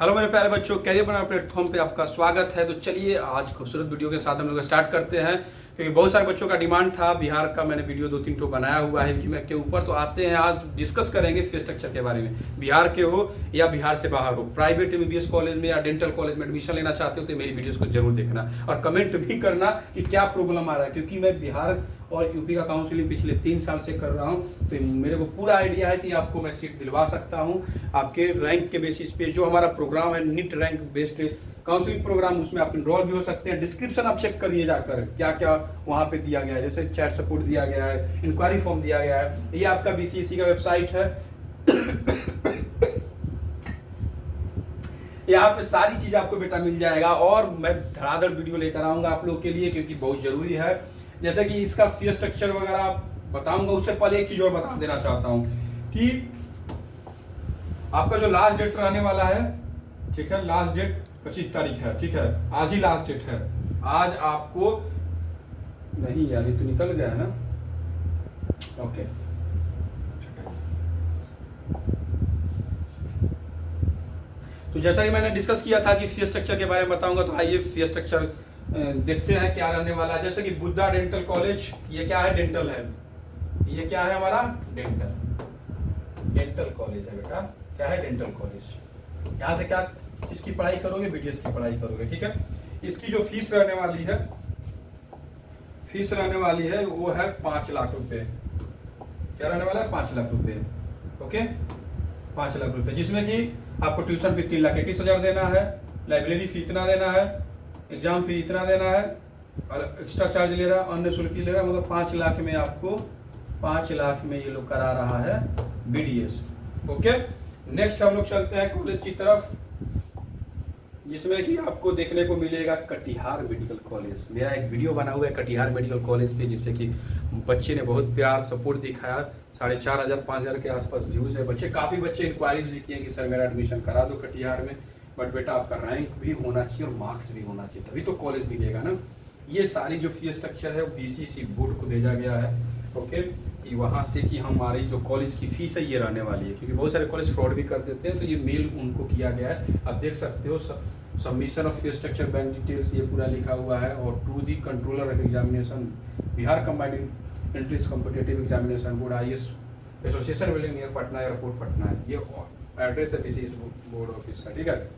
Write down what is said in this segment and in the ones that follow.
Hello मेरे प्यारे बच्चों, कैरियर बनाना प्लेटफॉर्म पे आपका स्वागत है। तो चलिए आज खूबसूरत वीडियो के साथ हम लोग स्टार्ट करते हैं, क्योंकि बहुत सारे बच्चों का डिमांड था। बिहार का मैंने वीडियो 2-3 ठो बनाया हुआ है यूट्यूब के ऊपर। तो आते हैं, आज डिस्कस करेंगे फीस स्ट्रक्चर के बारे में। बिहार के हो या बिहार से बाहर हो, प्राइवेट एमबीबीएस कॉलेज में या डेंटल कॉलेज में एडमिशन लेना चाहते हो तो मेरी वीडियोस को जरूर देखना और कमेंट भी करना कि क्या प्रॉब्लम आ रहा है, क्योंकि मैं बिहार और यूपी का काउंसलिंग पिछले 3 साल से कर रहा हूँ। तो मेरे को पूरा आइडिया है कि आपको मैं सीट दिलवा सकता हूँ आपके रैंक के बेसिस पे। जो हमारा प्रोग्राम है NEET rank based counselling programme, उसमें आप इनरोल भी हो सकते हैं। डिस्क्रिप्शन आप चेक करिए जाकर क्या क्या वहाँ पे दिया गया है, जैसे चैट सपोर्ट दिया गया है, इंक्वायरी फॉर्म दिया गया है। ये आपका बीसीएसई का वेबसाइट है। यहाँ पे सारी चीज आपको बेटा मिल जाएगा और मैं धड़ाधड़ वीडियो लेकर आऊंगा आप लोग के लिए, क्योंकि बहुत जरूरी है। जैसे कि इसका फीस स्ट्रक्चर वगैरह बताऊंगा, उससे पहले एक चीज और बता देना चाहता हूँ कि आपका जो लास्ट डेट रहने वाला है, ठीक है, लास्ट डेट 25 तारीख है, ठीक है, आज ही लास्ट डेट है। आज आपको नहीं यार, ये तो निकल गया है ना, ओके। तो जैसा कि मैंने डिस्कस किया था कि फीस स्ट्रक्चर के बारे में बताऊंगा, तो आइए फीस स्ट्रक्चर देखते हैं क्या रहने वाला है। जैसे कि बुद्धा डेंटल कॉलेज, ये क्या है, डेंटल है। ये क्या है हमारा, डेंटल कॉलेज है बेटा। क्या है, डेंटल कॉलेज। यहाँ से क्या इसकी पढ़ाई करोगे, बीडीएस की पढ़ाई करोगे, ठीक है। इसकी जो फीस रहने वाली है, वो है 5 लाख रुपए। क्या रहने वाला है, 5 लाख रुपए, ओके, 5 लाख रुपए, जिसमें कि आपको ट्यूशन फी 3,21,000 देना है, लाइब्रेरी फी इतना देना है, एग्जाम फी इतना देना है, और एक्स्ट्रा चार्ज ले रहा है, अन्य शुल्क ले रहा है। मतलब 5 लाख में आपको 5 लाख में ये लोग करा रहा है बीडीएस, ओके। नेक्स्ट हम लोग चलते हैं कॉलेज की तरफ, जिसमें कि आपको देखने को मिलेगा कटिहार मेडिकल कॉलेज। मेरा एक वीडियो बना हुआ है कटिहार मेडिकल कॉलेज पे, जिसमें कि बच्चे ने बहुत प्यार सपोर्ट दिखाया। 4,500-5,000 के आसपास व्यूज है। काफ़ी बच्चे इंक्वायरी भी किए कि सर मेरा एडमिशन करा दो कटिहार में, बट बेटा आपका रैंक भी होना चाहिए और मार्क्स भी होना चाहिए, तभी तो कॉलेज मिलेगा ना। ये सारी जो फीस स्ट्रक्चर है वो बीसीसी बोर्ड को भेजा गया है, ओके, कि वहाँ से कि हमारी जो कॉलेज की फीस है ये रहने वाली है, क्योंकि बहुत सारे कॉलेज फ्रॉड भी कर देते हैं। तो ये मेल उनको किया गया है, आप देख सकते हो। Submission of fees structure, bank details, ये पूरा लिखा हुआ है। और to the controller of examination, Bihar combined entries competitive examination board, IAS association building near Patna airport Patna है। ये एड्रेस है किसी बोर्ड ऑफिस का, ठीक है।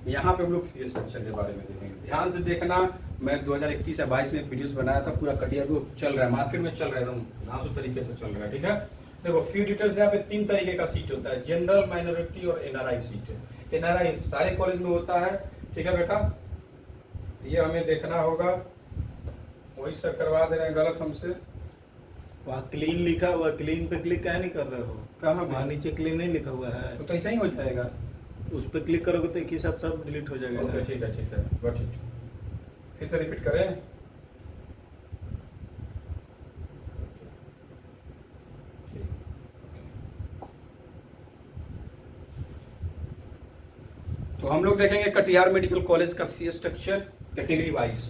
यहाँ पे हम लोग फीस स्ट्रक्चर के बारे में देखेंगे, ध्यान से देखना। मैं 2021 या 22 में एक वीडियोस बनाया था, पूरा कटिहार को चल रहा है, मार्केट में चल रहा है, एकदम धांसू तरीके से चल रहा है, ठीक है। देखो फी डिटेल्स, यहाँ पे 3 तरीके का सीट होता है, जनरल, माइनॉरिटी और एनआरआई सीट है। एनआरआई सारे कॉलेज में होता है, ठीक है बेटा। ये हमें देखना होगा, वही सर करवा दे रहे हैं गलत हमसे। वहाँ क्लीन लिखा हुआ, क्लीन पे क्लिक क्या नहीं कर रहे हो? कहाँ वहाँ नीचे क्लीन नहीं लिखा हुआ है, तो ऐसा ही हो जाएगा। उस पर क्लिक करोगे तो एक ही साथ सब डिलीट हो जाएगा। ओके ठीक है, गॉट इट। फिर से रिपीट करें। तो हम लोग देखेंगे कटिहार मेडिकल कॉलेज का फीस स्ट्रक्चर कैटेगरी वाइज।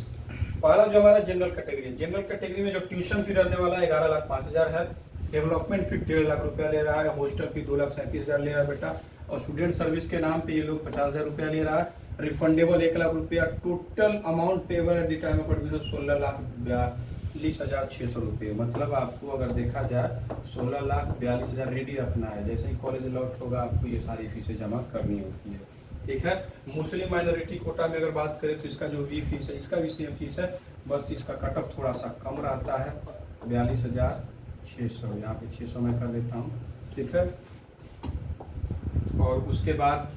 पहला जो हमारा जनरल कैटेगरी है, जनरल कैटेगरी में जो ट्यूशन फी रहने वाला है 11,05,000 है। डेवलपमेंट फी 1.5 लाख रुपया ले रहा है। हॉस्टल फी 2,37,000 ले रहा है बेटा। और स्टूडेंट सर्विस के नाम पे ये लोग 50,000 रुपया ले रहा है। रिफंडेबल 1 लाख रुपया। Total amount payable eight the time of admission 16,42,600 रुपये। मतलब आपको अगर देखा जाए 16,42,000 रेडी रखना है। जैसे ही कॉलेज लॉट होगा आपको ये सारी फीसें जमा करनी होती है, ठीक है। मुस्लिम माइनॉरिटी कोटा में अगर बात करें तो इसका जो भी फीस है, इसका भी सेम फीस है, बस इसका कटअप थोड़ा सा कम रहता है, 42,600। यहाँ पे 600 मैं कर देता हूँ, ठीक है। और उसके बाद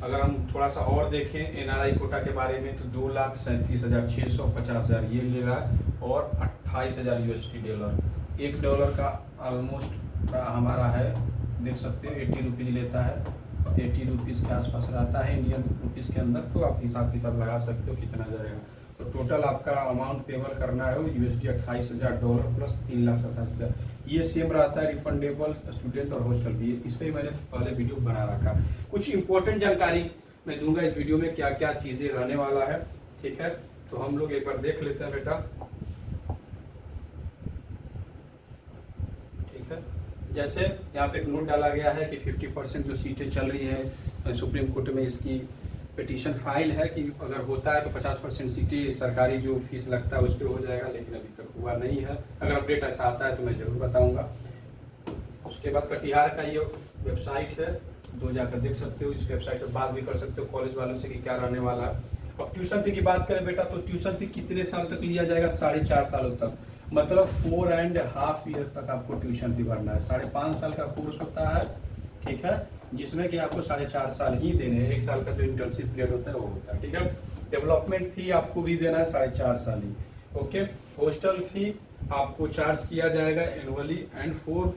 अगर हम थोड़ा सा और देखें एनआरआई कोटा के बारे में, तो 2,37,600, 50,000 ये ले रहा है और 28,000 USD डॉलर। $1 का ऑलमोस्ट हमारा है, देख सकते हो 80 रुपीज़ लेता है, 80 रुपीज़ के आसपास रहता है इंडियन रुपीज़ के अंदर। तो आप हिसाब किताब लगा सकते हो कितना जाएगा। तो टोटल आपका अमाउंट पेबल करना है वो USD $28,000 प्लस 3,27,000। ये सेम रहता है रिफंडेबल स्टूडेंट और हॉस्टल भी। इस पर मैंने पहले वीडियो बना रखा। कुछ इंपॉर्टेंट जानकारी मैं दूंगा इस वीडियो में, क्या क्या चीज़ें रहने वाला है, ठीक है। तो हम लोग एक बार देख लेते हैं बेटा, ठीक है। जैसे यहाँ पे एक नोट डाला गया है कि 50% जो सीटें चल रही है सुप्रीम कोर्ट में इसकी पिटीशन फाइल है कि अगर होता है तो 50% सीटें सरकारी जो फीस लगता है उस पर हो जाएगा, लेकिन अभी तक हुआ नहीं है। अगर अपडेट ऐसा आता है तो मैं ज़रूर बताऊंगा। उसके बाद कटिहार का ये वेबसाइट है, दो जाकर देख सकते हो। इस वेबसाइट से बात भी कर सकते हो कॉलेज वालों से कि क्या रहने वाला है। अब ट्यूशन फी की बात करें बेटा, तो ट्यूशन फी कितने साल तक लिया जाएगा? 4.5 सालों तक, मतलब 4.5 ईयर्स तक आपको ट्यूशन फी भरना है। 5.5 साल का कोर्स होता है, ठीक है, जिसमें कि आपको 4.5 साल ही देने हैं। 1 साल का जो इंटर्नशिप पीरियड होता है वो होता है, ठीक है। डेवलपमेंट फी आपको भी देना है 4.5 साल ही, ओके। हॉस्टल फी आपको चार्ज किया जाएगा एनुअली एंड फॉर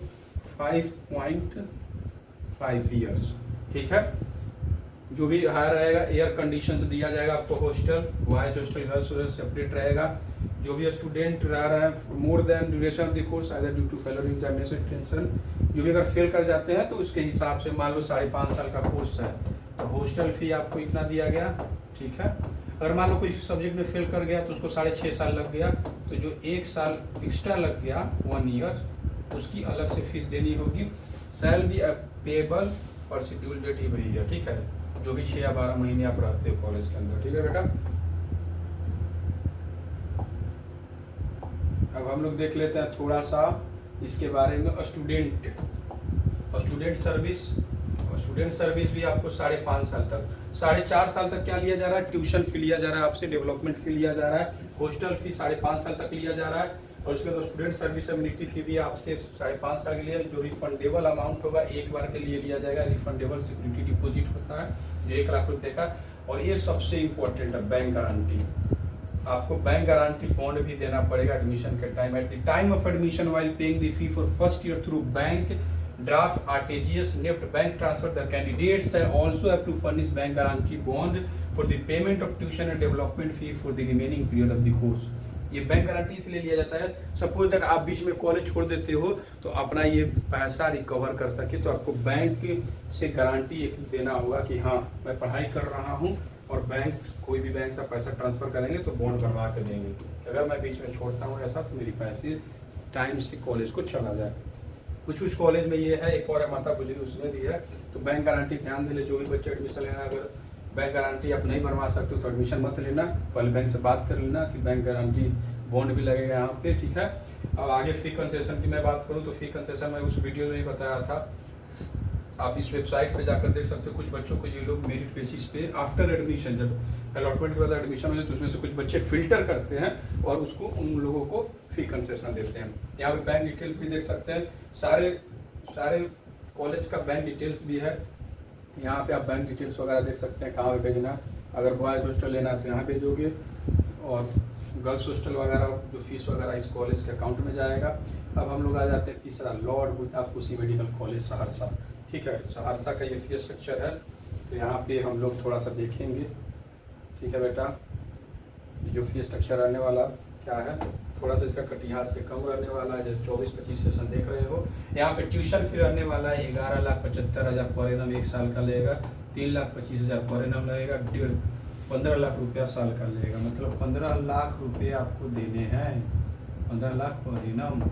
5.5 ईयर्स, ठीक है। जो भी हायर रहेगा, एयर कंडीशन दिया जाएगा आपको hostel, boys hostel, girls hostel separate रहेगा। जो भी स्टूडेंट रह रहे हैं more than duration of the course either due to failure examination tension, जो भी अगर फेल कर जाते हैं तो उसके हिसाब से मान लो 5.5 साल का कोर्स है तो हॉस्टल फी आपको इतना दिया गया, ठीक है। अगर मान लो कोई सब्जेक्ट में फेल कर गया तो उसको 6.5 साल लग गया, तो जो 1 साल एक्स्ट्रा लग गया 1 ईयर, उसकी अलग से फीस देनी होगी। Shall be payable for schedule date every year, ठीक है, जो भी 6 या 12 महीने आप रहते हो कॉलेज के अंदर, ठीक है बेटा। अब हम लोग देख लेते हैं थोड़ा सा इसके बारे में। स्टूडेंट सर्विस भी आपको 5.5 साल तक, 4.5 साल तक क्या लिया जा रहा है? ट्यूशन फी लिया जा रहा है आपसे, डेवलपमेंट फी लिया जा रहा है, हॉस्टल फी 5.5 साल तक लिया जा रहा है, और उसके बाद स्टूडेंट सर्विस एम्यूनिटी फी भी आपसे 5.5 साल के लिए, जो रिफंडेबल अमाउंट होगा एक बार के लिए लिया जाएगा। रिफंडेबल सिक्योरिटी डिपॉजिट होता है जो 1 लाख रुपए का। और ये सबसे इम्पोर्टेंट है बैंक गारंटी, आपको बैंक गारंटी बॉन्ड भी देना पड़ेगा एडमिशन के time. At the time of admission while paying the fee for first year through bank draft, RTGS, NEFT bank transfer, the candidates shall also have to furnish bank guarantee bond for the payment of tuition and development fee for the remaining period of the course. ये bank guarantee इसलिए लिया जाता है, suppose that आप बीच में college छोड़ देते हो तो अपना ये पैसा रिकवर कर सके, तो आपको बैंक से गारंटी एक देना होगा कि हाँ मैं पढ़ाई कर रहा हूँ, और बैंक कोई भी बैंक से पैसा ट्रांसफर करेंगे तो बॉन्ड बनवा कर देंगे। अगर मैं बीच में छोड़ता हूँ ऐसा तो मेरी पैसे टाइम से कॉलेज को चला जाए। कुछ कॉलेज में ये है, एक और है माता गुजरी, उसमें भी है। तो बैंक गारंटी ध्यान दे ले, जो भी बच्चे एडमिशन लेना, अगर बैंक गारंटी आप नहीं बनवा सकते तो एडमिशन मत लेना, पहले बैंक से बात कर लेना कि बैंक गारंटी बॉन्ड भी लगेगा यहाँ पे, ठीक है। अब आगे फी कंसेशन की मैं बात करूँ तो फी कंसेशन मैं उस वीडियो में ही बताया था, आप इस वेबसाइट पे जाकर देख सकते हो। कुछ बच्चों को ये लोग मेरिट बेसिस पे आफ्टर एडमिशन, जब अलॉटमेंट के बाद एडमिशन हो जाए तो उसमें से कुछ बच्चे फिल्टर करते हैं और उसको उन लोगों को फी कंसेशन देते हैं। यहाँ पे बैंक डिटेल्स भी देख सकते हैं, सारे कॉलेज का बैंक डिटेल्स भी है। यहाँ पे आप बैंक डिटेल्स वगैरह देख सकते हैं, कहाँ पे भेजना। अगर बॉयज़ हॉस्टल लेना है तो यहाँ भेजोगे, और गर्ल्स हॉस्टल वगैरह जो फीस वगैरह इस कॉलेज के अकाउंट में जाएगा। अब हम लोग आ जाते हैं तीसरा, Lord Buddha Kosi medical college Saharsa, ठीक है। सहरसा का ये फीस स्ट्रक्चर है, तो यहाँ पे हम लोग थोड़ा सा देखेंगे, ठीक है बेटा। जो फीस स्ट्रक्चर रहने वाला क्या है, थोड़ा सा इसका कटिहार से कम रहने वाला है, जैसे 24-25 सेशन देख रहे हो। यहाँ पे ट्यूशन फी रहने वाला है 11,75,000 पर एनम 1 साल का लगेगा, 3,25,000 पर एनम लगेगा, 15 लाख रुपया साल का लगेगा, मतलब 15 लाख रुपये आपको देने हैं, 15 लाख पर एनम।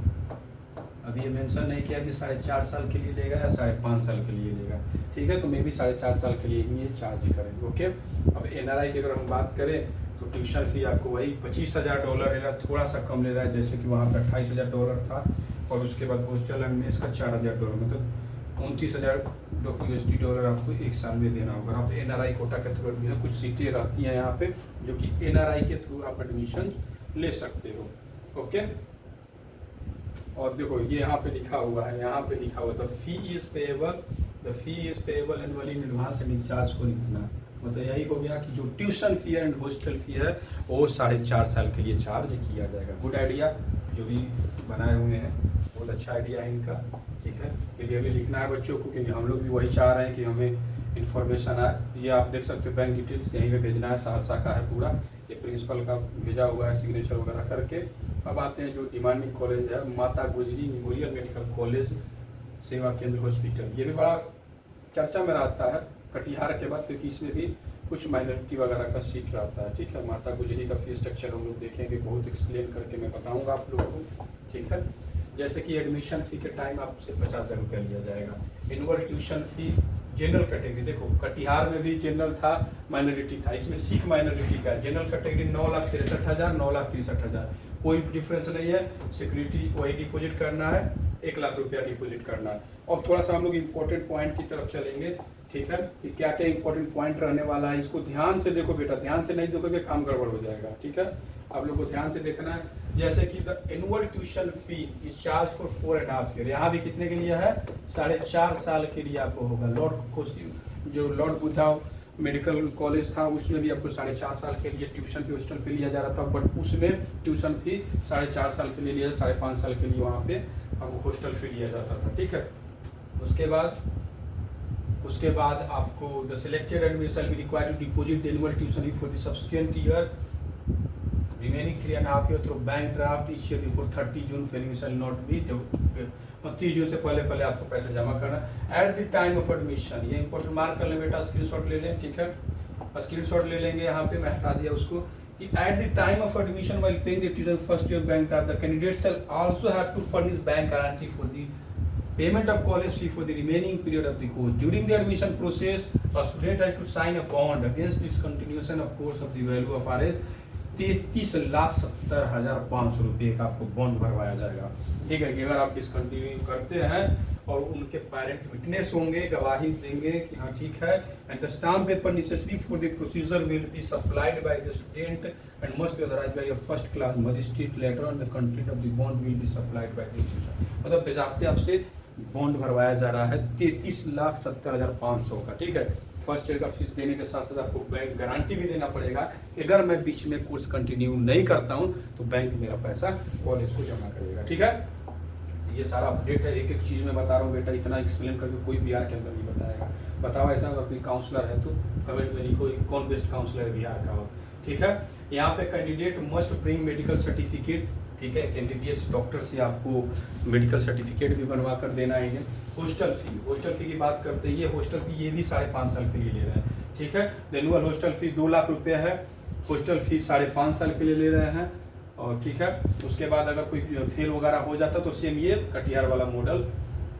अभी ये मेंशन नहीं किया कि 4.5 साल के लिए लेगा या 5.5 साल के लिए लेगा, ठीक है। तो मे भी 4.5 साल के लिए ही ये चार्ज करेंगे, ओके। अब एनआरआई की अगर हम बात करें तो ट्यूशन फी आपको वही $25,000 ले रहा है, थोड़ा सा कम ले रहा है, जैसे कि वहाँ पर $28,000 था, और उसके बाद हॉस्टल एंड मेस का $4,000, मतलब $29,000 आपको 1 साल में देना होगा। आप एनआरआई कोटा के थ्रू एडमिशन, कुछ सीटें रहती हैं यहाँ पे जो कि एनआरआई के थ्रू आप एडमिशन ले सकते हो, ओके। और देखो ये यहाँ पे लिखा हुआ है, यहाँ पे लिखा हुआ the fee is payable annually in advance and charge for इतना, मतलब यही हो गया कि जो tuition fee and hostel fee है वो 4.5 साल के लिए चार्ज किया जाएगा। गुड आइडिया, जो भी बनाए हुए हैं बहुत अच्छा आइडिया है इनका, ठीक है। क्लियरली लिखना है बच्चों को, क्योंकि हम लोग भी वही चाह रहे हैं कि हमें इन्फॉर्मेशन आए। ये आप देख सकते हो बैंक डिटेल्स यहीं पे भेजना है, सहरसा का है पूरा, ये प्रिंसिपल का भेजा हुआ है सिग्नेचर वगैरह करके। अब आते हैं जो डिमांडिंग कॉलेज है, माता गुजरी मेमोरियल मेडिकल कॉलेज सेवा केंद्र हॉस्पिटल। ये भी बड़ा चर्चा में रहता है कटिहार के बाद, क्योंकि इसमें भी कुछ माइनॉरिटी वगैरह का सीट रहता है, ठीक है। माता गुजरी का फीस स्ट्रक्चर हम लोग देखेंगे, बहुत एक्सप्लेन करके मैं बताऊंगा आप लोगों को, ठीक है। जैसे कि एडमिशन फ़ी के टाइम आपसे 50,000 रुपया लिया जाएगा। Annual tuition fee general category, देखो कटिहार में भी जनरल था, माइनॉरिटी था, इसमें सिख माइनॉरिटी का है। जनरल कैटेगरी 9,63,000, 9,63,000, कोई डिफरेंस नहीं है। सिक्योरिटी वही डिपॉजिट करना है, 1 लाख रुपया डिपॉजिट करना है। और थोड़ा सा हम लोग इम्पोर्टेंट पॉइंट की तरफ चलेंगे, ठीक है, कि क्या क्या इंपॉर्टेंट पॉइंट रहने वाला है। इसको ध्यान से देखो बेटा, ध्यान से नहीं देखोगे काम गड़बड़ हो जाएगा, ठीक है। आप लोग को ध्यान से देखना है। जैसे कि the annual tuition fee is charge for 4.5 year, यहाँ भी कितने के लिए है, 4.5 साल के लिए आपको होगा। जो लॉर्ड बुद्धा मेडिकल कॉलेज था उसमें भी आपको 4.5 साल के लिए ट्यूशन फी हॉस्टल पे लिया जा रहा था, बट उसमें ट्यूशन फी 4.5 साल के लिए लिया, 5.5 साल के लिए वहाँ पे आपको हॉस्टल फी लिया जाता था, ठीक है। उसके बाद आपको the selected admission be required to deposit the annual tuition fee for the subsequent year remaining 3.5 year through bank draft each year before 30 June failing shall not be 30 जून से पहले आपको पैसा जमा करना at the time of admission. ये important mark कर लें बेटा, स्क्रीनशॉट ले लें, ठीक है। स्क्रीनशॉट ले लेंगे, यहाँ पे मैं हटा दिया उसको कि at the time of admission while paying the tuition first year bank draft the candidate shall also have to furnish bank guarantee for the payment of college fee for the remaining period of the course. During the admission process, a student has to sign a bond against discontinuation of course of the value of Rs 33,70,500 रुपये का आपको bond भरवाया जाएगा, ठीक है। कि अगर आप डिसकंटिन्यू करते हैं और उनके पेरेंट विटनेस होंगे, गवाही देंगे कि हाँ ठीक है, and the stamp paper necessary for the procedure will be supplied by the student and must be authorised by a first class magistrate letter and the content of the bond will be supplied by the institution. मतलब बेजाबते आपसे bond भरवाया जा रहा है 33,70,500 का, ठीक है। फर्स्ट ईयर का फीस देने के साथ साथ आपको बैंक गारंटी भी देना पड़ेगा कि अगर मैं बीच में कोर्स कंटिन्यू नहीं करता हूं तो बैंक मेरा पैसा कॉलेज को जमा करेगा, ठीक है। ये सारा अपडेट है, एक एक चीज़ में बता रहा हूँ बेटा, इतना एक्सप्लेन करके कोई बिहार के अंदर नहीं बताएगा। बताओ ऐसा अगर कोई काउंसलर है तो कमेंट में लिखो कौन बेस्ट काउंसलर है बिहार का हो, ठीक है। यहाँ पे candidate must bring medical certificate, ठीक है। एमबीबीएस डॉक्टर से आपको मेडिकल सर्टिफिकेट भी बनवा कर देना है। हॉस्टल फी की बात करते हैं, ये हॉस्टल फी ये भी 5.5 साल के लिए ले रहे हैं, ठीक है। एनुअल हॉस्टल फी 2 लाख रुपये है, हॉस्टल फी 5.5 साल के लिए ले रहे हैं, और ठीक है। उसके बाद अगर कोई फेल वगैरह हो जाता तो सेम ये कटिहार वाला मॉडल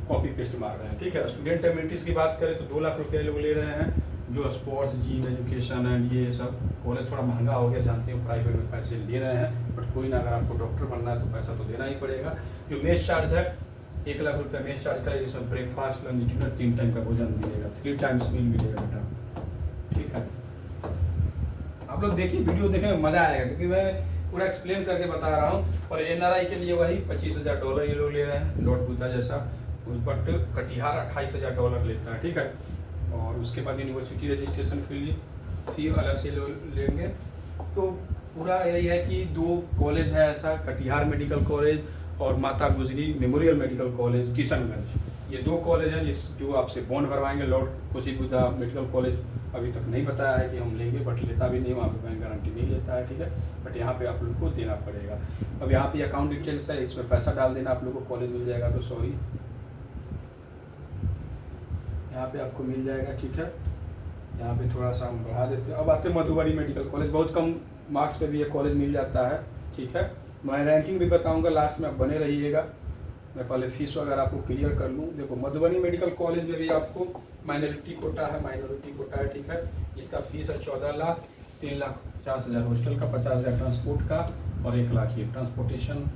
कॉपी पेस्ट मार रहे हैं, ठीक है। स्टूडेंट एमिनिटीज़ की बात करें तो 2 लाख रुपये लोग ले रहे हैं, जो स्पोर्ट्स, जिम, एजुकेशन एंड ये सब। कॉलेज थोड़ा महंगा हो गया, जानते हो, प्राइवेट में पैसे ले रहे हैं, बट कोई ना, अगर आपको डॉक्टर बनना है तो पैसा तो देना ही पड़ेगा। जो मेस चार्ज है 1 लाख रुपये मेस चार्ज का, जिसमें ब्रेकफास्ट, लंच, डिनर 3 टाइम का भोजन मिलेगा, 3 टाइम्स मील मिलेगा बेटा, ठीक है। आप लोग देखिए, वीडियो देखने में मज़ा आएगा क्योंकि मैं पूरा एक्सप्लेन करके बता रहा हूँ। और एनआरआई के लिए वही $25,000 ये लोग ले रहे हैं, लॉर्ड बुद्धा जैसा, बट कटिहार $28,000 लेता है, ठीक है। और उसके बाद यूनिवर्सिटी रजिस्ट्रेशन फी अलग से लेंगे। तो पूरा यही है कि 2 कॉलेज है ऐसा, कटिहार मेडिकल कॉलेज और माता गुजरी मेमोरियल मेडिकल कॉलेज किशनगंज। ये 2 कॉलेज हैं जो आपसे बॉन्ड भरवाएंगे। Lord Kosi Buddha medical college अभी तक नहीं बताया है कि हम लेंगे, बट लेता भी नहीं, वहाँ पे बैंक गारंटी नहीं लेता है, ठीक है। बट यहाँ पे आप लोग को देना पड़ेगा। अब यहाँ पे अकाउंट डिटेल्स है, इसमें पैसा डाल देना, आप लोग को कॉलेज मिल जाएगा। तो सॉरी, यहाँ पे आपको मिल जाएगा, ठीक है। यहाँ पे थोड़ा सा हम बढ़ा देते हैं। अब आते हैं मधुबनी मेडिकल कॉलेज, बहुत कम मार्क्स पे भी ये कॉलेज मिल जाता है, ठीक है। मैं रैंकिंग भी बताऊंगा लास्ट में, आप बने रहिएगा। मैं पहले फीस वगैरह आपको क्लियर कर लूँ। देखो मधुबनी मेडिकल कॉलेज में भी आपको माइनॉरिटी कोटा है, ठीक है। इसका फीस है 14 लाख, 3,50,000 हॉस्टल का, 50,000 ट्रांसपोर्ट का और 1 लाख ये ट्रांसपोर्टेशन,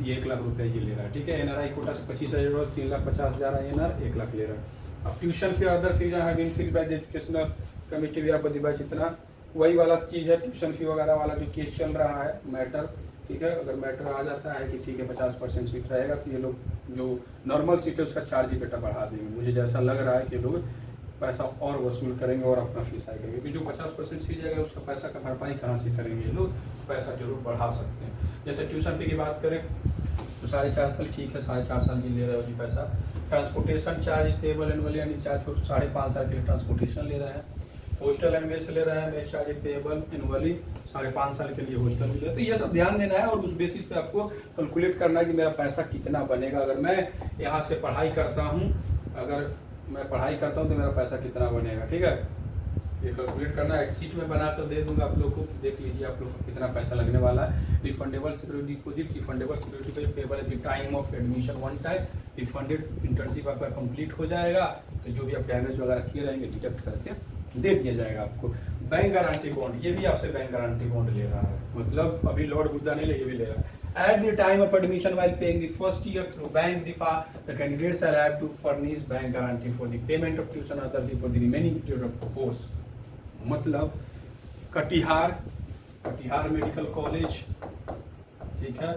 ये 1 लाख रुपये ये ले रहा है, ठीक है। एनआरआई कोटा से 25,000, 3,50,000 INR, 1 लाख ले रहा है। अब tuition fee other fees have been fixed by the educational committee, भी आपको दिवाई जितना वही वाला चीज़ है। ट्यूशन फी वगैरह वाला जो केस चल रहा है मैटर, ठीक है। अगर मैटर आ जाता है कि ठीक है 50% सीट रहेगा तो ये लोग जो नॉर्मल सीट है उसका चार्ज ही बेटा बढ़ा देंगे। मुझे जैसा लग रहा है कि लोग पैसा और वसूल करेंगे और अपना फीस आएगा, क्योंकि जो 50% सीट जाएगा उसका पैसा का भरपाई कहाँ से करेंगे ये लोग, पैसा जरूर बढ़ा सकते हैं। जैसे ट्यूशन फी की बात करें तो 4.5 साल, ठीक है, 4.5 साल की ले रहे हो जी पैसा। ट्रांसपोर्टेशन चार्ज पेबल एनुअली यानी चार्ज को 5.5 साल के लिए ट्रांसपोर्टेशन ले रहे हैं। हॉस्टल एंड मेस ले रहे हैं, मेस चार्ज पेबल एनुअली 5.5 साल के लिए हॉस्टल मिले। तो ये सब ध्यान देना है और उस बेसिस पे आपको कैलकुलेट करना है कि मेरा पैसा कितना बनेगा। अगर मैं यहाँ से पढ़ाई करता हूँ तो मेरा पैसा कितना बनेगा, ठीक है। ये कैलकुलेट करना है, एक शीट में बना कर दे दूंगा आप लोग को, देख लीजिए आप लोग को कितना पैसा लगने वाला है। Refundable security deposit, refundable security payable eight the time of admission one time, refunded internship आपका कंप्लीट हो जाएगा तो जो भी आप डैमेज वगैरह किए रहेंगे डिडक्ट करके दे दिया जाएगा आपको। बैंक गारंटी बॉन्ड, ये भी आपसे बैंक गारंटी बॉन्ड ले रहा है, मतलब अभी लॉर्ड बुद्धा नहीं ले, ये भी ले रहा है। At the time of admission, while paying the first year through bank DIFA, the candidates are have to furnish bank guarantee for the payment of tuition other fee for the remaining period of the course. मतलब Katihar medical college, ठीक है,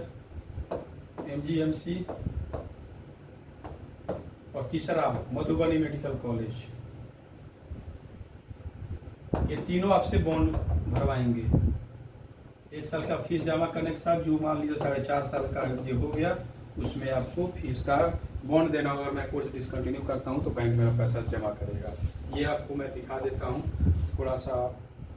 MGMC, और तीसरा Madhubani medical college, ये तीनों आपसे bond भरवाएंगे। 1 साल का फीस जमा करने के साथ जो मान लीजिए 4.5 साल का ये हो गया, उसमें आपको फीस का बॉन्ड देना होगा। मैं कोर्स डिसकंटिन्यू करता हूँ तो बैंक मेरा पैसा जमा करेगा। ये आपको मैं दिखा देता हूँ थोड़ा सा,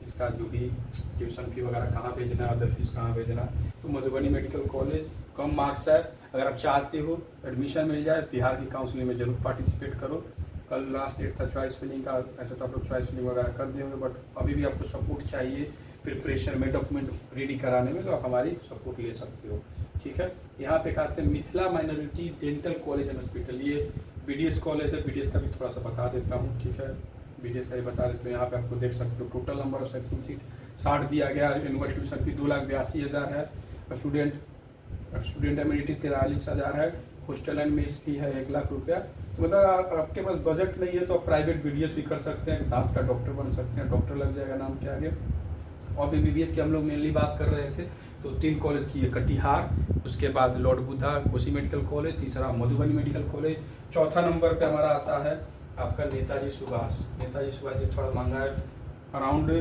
इसका जो भी ट्यूशन फी वगैरह कहाँ भेजना है, अदर फीस कहाँ भेजना। तो मधुबनी मेडिकल कॉलेज कम मार्क्स है, अगर आप चाहते हो एडमिशन मिल जाए बिहार की काउंसलिंग में जरूर पार्टिसिपेट करो। कल लास्ट डेट था चॉइस फिलिंग का, ऐसे तो आप लोग चॉइस फिलिंग वगैरह कर दिए होंगे, बट अभी भी आपको सपोर्ट चाहिए प्रिपरेशन में, डॉक्यूमेंट रेडी कराने में, तो आप हमारी सपोर्ट ले सकते हो, ठीक है। यहाँ पे कहते हैं Mithila minority dental college and hospital, ये BDS कॉलेज है। BDS का भी थोड़ा सा बता देता हूँ, ठीक है, BDS का भी बता देते हो। यहाँ पे आपको देख सकते हो total number of section seat 60 दिया गया, एनुअल ट्यूशन फी 2,82,000 है, स्टूडेंट एमिनिटी 43,000 है, हॉस्टल एंड मेस फी है 1 लाख रुपया। तो मतलब आपके पास बजट नहीं है तो आप प्राइवेट BDS भी कर सकते हैं, दांत का डॉक्टर बन सकते हैं, डॉक्टर लग जाएगा नाम के आगे। और MBBS की हम लोग मेनली बात कर रहे थे, तो 3 कॉलेज की है कटिहार, उसके बाद Lord Buddha Kosi medical college, तीसरा मधुबनी मेडिकल कॉलेज, चौथा नंबर पे हमारा आता है आपका नेताजी सुभाष। नेताजी सुभाष ये थोड़ा महंगा है, अराउंड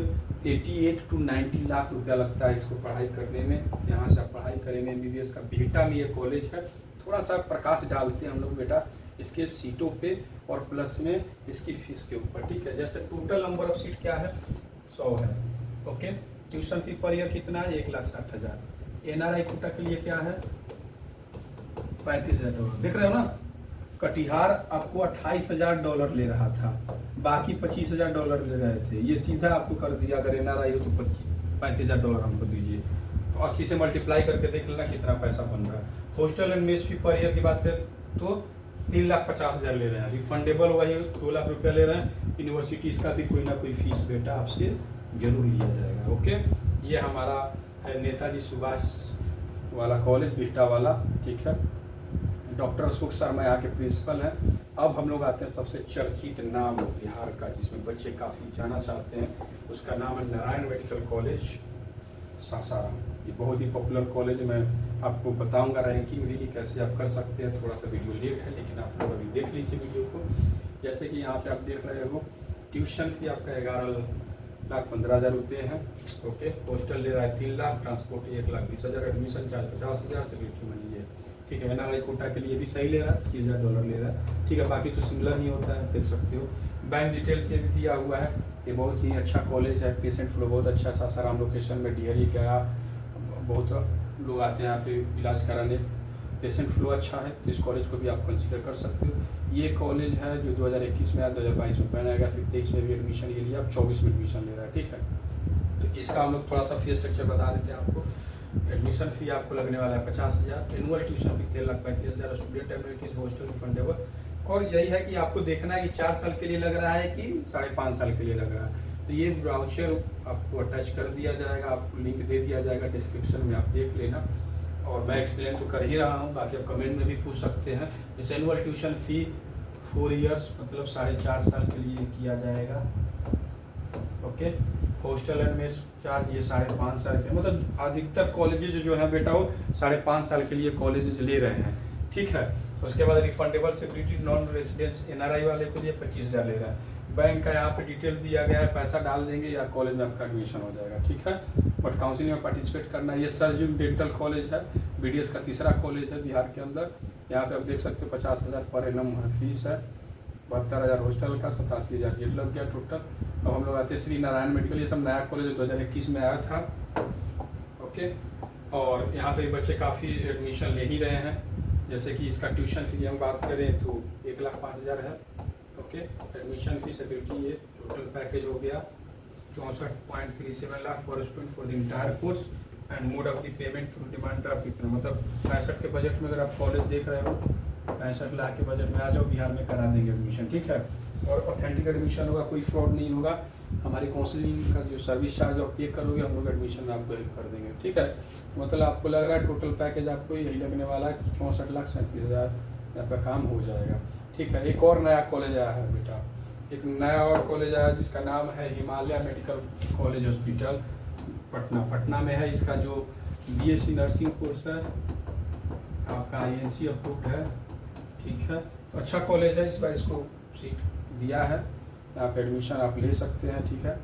88 to 90 लाख रुपया लगता है इसको पढ़ाई करने में। यहाँ से आप पढ़ाई करेंगे MBBS का। बिहटा में ये कॉलेज है, थोड़ा सा प्रकाश डालते हैं हम लोग बेटा इसके सीटों पे और प्लस में इसकी फीस के ऊपर, ठीक है। जैसे टोटल नंबर ऑफ सीट क्या है, 100 है, okay. Tuition fee per year कितना है, 1,60,000। NRI कोटा के लिए क्या है, $35,000। देख रहे हो ना, कटिहार आपको $28,000 ले रहा था, बाकी $25,000 ले रहे थे, ये सीधा आपको कर दिया। अगर NRI हो तो $35,000 हमको दीजिए, तो 80 से मल्टीप्लाई करके देख लेना कितना पैसा बन रहा है। Hostel and mess fee per year की बात करें तो 3,50,000 ले रहे हैं, रिफंडेबल वही 2 लाख रुपया ले रहे हैं। यूनिवर्सिटीज़ का भी कोई ना कोई फीस बेटा आपसे जरूर लिया जाएगा, ओके। ये हमारा है नेताजी सुभाष वाला कॉलेज, बिहटा वाला, ठीक है। डॉक्टर अशोक शर्मा यहाँ के प्रिंसिपल हैं। अब हम लोग आते हैं सबसे चर्चित नाम बिहार का, जिसमें बच्चे काफ़ी जाना चाहते हैं, उसका नाम है नारायण मेडिकल कॉलेज सासाराम। ये बहुत ही पॉपुलर कॉलेज है, मैं आपको बताऊंगा रैंकिंग भी कि कैसे आप कर सकते हैं। थोड़ा सा वीडियो लेट है लेकिन आप लोग अभी देख लीजिए वीडियो को। जैसे कि यहाँ पे आप देख रहे हो ट्यूशन फी आपका 11,15,000 रुपये है, ओके। हॉस्टल ले रहा है 3 lakh, transport 1,20,000, admission charge 50,000, security money है, ठीक है। NRI कोटा के लिए भी सही ले रहा है, $30,000 ले रहा है, ठीक है। बाकी तो सिमिलर ही होता है, देख सकते हो। बैंक डिटेल्स ये भी दिया हुआ है। ये बहुत ही अच्छा कॉलेज है, पेशेंट फ्लो बहुत अच्छा है। सासाराम लोकेशन में डिहरी गया, बहुत लोग आते हैं यहाँ पे इलाज कराने, पेशेंट फ्लो अच्छा है, तो इस कॉलेज को भी आप कंसीडर कर सकते हो। ये कॉलेज है जो 2021 में आया, 2022 में बैन आएगा, फिर 23 में भी एडमिशन के लिए, अब 24 में एडमिशन ले रहा है, ठीक है। तो इसका हम लोग थोड़ा सा फीस स्ट्रक्चर बता देते हैं आपको। एडमिशन फी आपको लगने वाला है 50,000, एनुअल ट्यूशन फी 13,35,000, स्टूडेंट एमिनिटीज हॉस्टल रिफंडेबल। और यही है कि आपको देखना है कि 4 साल के लिए लग रहा है कि 5.5 साल के लिए लग रहा है। तो ये ब्राउचर आपको अटैच कर दिया जाएगा, आपको लिंक दे दिया जाएगा डिस्क्रिप्शन में, आप देख लेना। और मैं एक्सप्लेन तो कर ही रहा हूँ, बाकी आप कमेंट में भी पूछ सकते हैं। जैसे एनुअल ट्यूशन फी 4 ईयर्स मतलब 4.5 साल के लिए किया जाएगा, okay. Hostel and mess charge ये 5.5 साल के, मतलब अधिकतर कॉलेजेज जो है बेटा वो 5.5 साल के लिए कॉलेजेज ले रहे हैं, ठीक है। उसके बाद refundable security non residence NRI वाले के लिए 25,000 ले रहा है। बैंक का यहाँ पे डिटेल दिया गया है, पैसा डाल देंगे या कॉलेज में आपका एडमिशन हो जाएगा, ठीक है। बट काउंसिलिंग में पार्टिसिपेट करना है। ये सरजुग डेंटल कॉलेज है, BDS का तीसरा कॉलेज है बिहार के अंदर। यहाँ पे आप देख सकते हो 50,000 पर एनम फीस है, 72,000 हॉस्टल का, 87,000 ये लग गया टोटल। अब हम लोग आते हैं श्री नारायण मेडिकल, ये सब नया कॉलेज 2021 में आया था, ओके। और यहाँ पे बच्चे काफ़ी एडमिशन ले ही रहे हैं। जैसे कि इसका ट्यूशन फी हम बात करें तो 1,05,000 है, ओके। एडमिशन फी सिक्योरिटी ये टोटल पैकेज हो गया 64.37 लाख पर student for the entire course and mode of the payment through demand draft कितना, मतलब 65 के बजट में अगर आप कॉलेज देख रहे हो 65 लाख के बजट में आ जाओ, बिहार में करा देंगे एडमिशन, ठीक है। और ऑथेंटिक एडमिशन होगा, कोई फ्रॉड नहीं होगा। हमारी काउंसलिंग का जो सर्विस चार्ज आप पे करोगे, हम लोग एडमिशन में आपको हेल्प कर देंगे, ठीक है। तो मतलब आपको लग रहा है टोटल पैकेज आपको यही लगने वाला है कि 64,37,000 आपका काम हो जाएगा, ठीक है। एक और नया कॉलेज आया है बेटा, एक नया और कॉलेज आया जिसका नाम है Himalaya medical college hospital Patna. Patna में है, इसका जो BSc नर्सिंग कोर्स है आपका INC अप्रूव्ड है, ठीक है। तो अच्छा कॉलेज है, इस बार इसको सीट दिया है, यहाँ पे एडमिशन आप ले सकते हैं, ठीक है।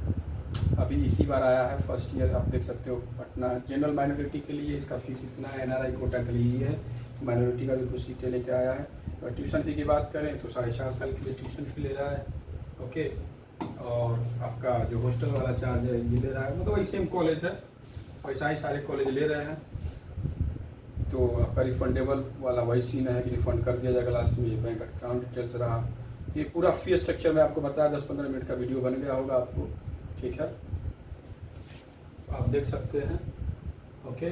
अभी इसी बार आया है फर्स्ट ईयर, आप देख सकते हो पटना। जनरल माइनॉरिटी के लिए इसका फीस इतना है, NRI कोटा के लिए है, माइनॉरिटी का भी कुछ सीटें लेके आया है। और ट्यूशन फी की बात करें तो 4.5 साल के लिए ट्यूशन फी ले रहा है, ओके। और आपका जो हॉस्टल वाला चार्ज है ये ले रहा है, मतलब वही सेम कॉलेज है, वैसा ही सारे कॉलेज ले रहे हैं। तो आपका रिफंडेबल वाला वही सीन है कि रिफंड कर दिया जाएगा लास्ट में। ये बैंक अकाउंट डिटेल्स रहा, ये पूरा फी स्ट्रक्चर में आपको बताया, 10-15 मिनट का वीडियो बन गया होगा आपको, ठीक है। आप देख सकते हैं, ओके।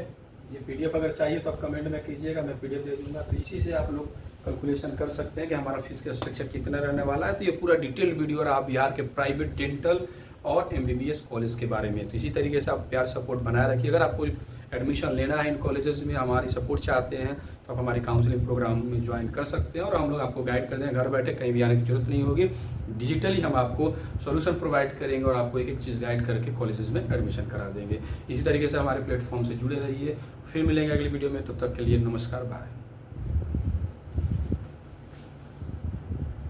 ये PDF अगर चाहिए तो आप कमेंट में कीजिएगा, मैं PDF दे दूंगा। तो इसी से आप लोग कैलकुलेशन कर सकते हैं कि हमारा फीस का स्ट्रक्चर कितना रहने वाला है। तो ये पूरा डिटेल वीडियो रहा बिहार के प्राइवेट डेंटल और MBBS कॉलेज के बारे में। तो इसी तरीके से आप प्यार सपोर्ट बनाए रखिए। अगर आपको एडमिशन लेना है इन कॉलेजेस में, हमारी सपोर्ट चाहते हैं, तो आप हमारी काउंसलिंग प्रोग्राम में ज्वाइन कर सकते हैं और हम लोग आपको गाइड कर देंगे। घर बैठे कहीं भी आने की जरूरत नहीं होगी, डिजिटली हम आपको सॉल्यूशन प्रोवाइड करेंगे और आपको एक एक चीज़ गाइड करके कॉलेजेस में एडमिशन करा देंगे। इसी तरीके से हमारे प्लेटफॉर्म से जुड़े रहिए। फिर मिलेंगे अगली वीडियो में, तब तक के लिए नमस्कार, बाय।